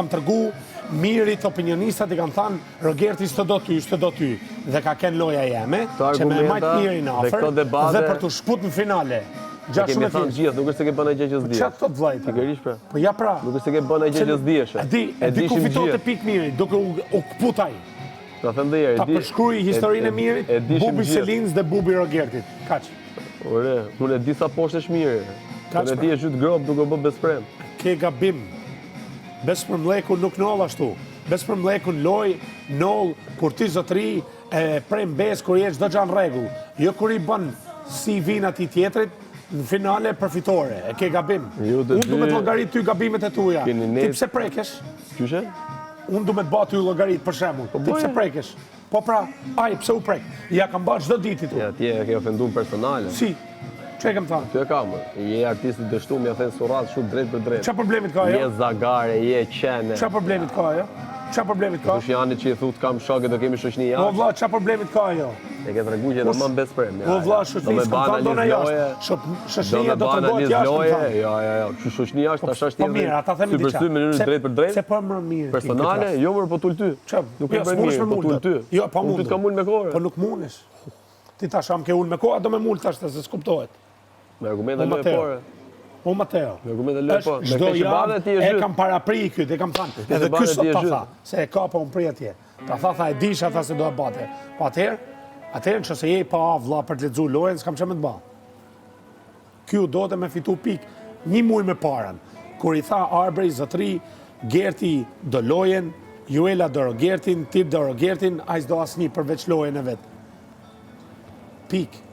kanë tërgu mirit opinionistat i kanë thënë Rogerti s'të do ty dhe ka ken loja jeme që me majtë mirin afer dhe për të shkput në finale. Kemi thënë gjithë, nuk është se ke bën ai gjë që s'dihesh. Çfarë thot vllai? Pikërisht pra. Po ja pra. Nuk është se ke bën ai gjë që s'dihesh. E di ku fitote pikë mirit, duke u kput ai. Ta them dhe ta përshkruaj historinë e mirit, Bubi Selins dhe Bubi Rogertit. Kaq. Ore, unë e di sa poshtesh mirë. Unë e di e zhyt grop duke bë besprem. Ke gabim. Bespremleku nuk noll ashtu. Bespremleku noll kur ti zotëri e prem bes kur je çdo gjë në rregull. Jo kur i bën si vin atij tjetrit në finale përfitore. E ke gabim. Unë du me të llogarit ty gabimet e tuja. Ti pse prekesh? Qyshe? Unë du me të ba ty llogarit për shembull. Ti pse prekesh? Po pra, ai pse u prek? Ja kam bërë çdo ditë tu. Ja, ti e ke ofenduar personale. Si? Çe kam thënë? Ty e kam. Je artist i dështuar, ja thën surrat shumë drejt për drejt. Çfarë problemit ka ajo? Je zagare, je qene. Çfarë problemit ka ajo? Çfarë problemit ka? Kush janë që i thut kam shokë do kemi shoqëni jashtë. Po vlla, çfarë problemit ka ajo? E ke treguar që do më besprem. Po vlla, shoqëni s'kam thënë dona jashtë. Shoqënia do të bëhet jashtë. Ja. Çu shoqëni jashtë, tash është tjetër. Po mirë, ata themi diçka. Super në drejt për drejt. Se po më mirë. Personale, jo më po tul ty. Nuk e bën mirë, po tul ty. Jo, po mund. Ti të kam ul me kohë. Po nuk mundesh. Ti tash am ke ul me kohë, do me mul tash se s'kuptohet. Me argumente lojore. O Mateo, çdo javë e kam parapri këtë, e kam thënë, edhe ky sot ta tha, se e ka pa unë pri atje. Ta tha e disha, tha se do e bate. Po atëherë nëse je pa vlla për të lexuar lojën, s'kam çfarë më të bëj. Ky do të më fitu pikë, një muaj më parën, kur i tha Arbrej zotëri, Gerti do lojën, Juela do Rogertin, Tip do Rogertin, ai s'do asnjë përveç lojën e vet. Pikë.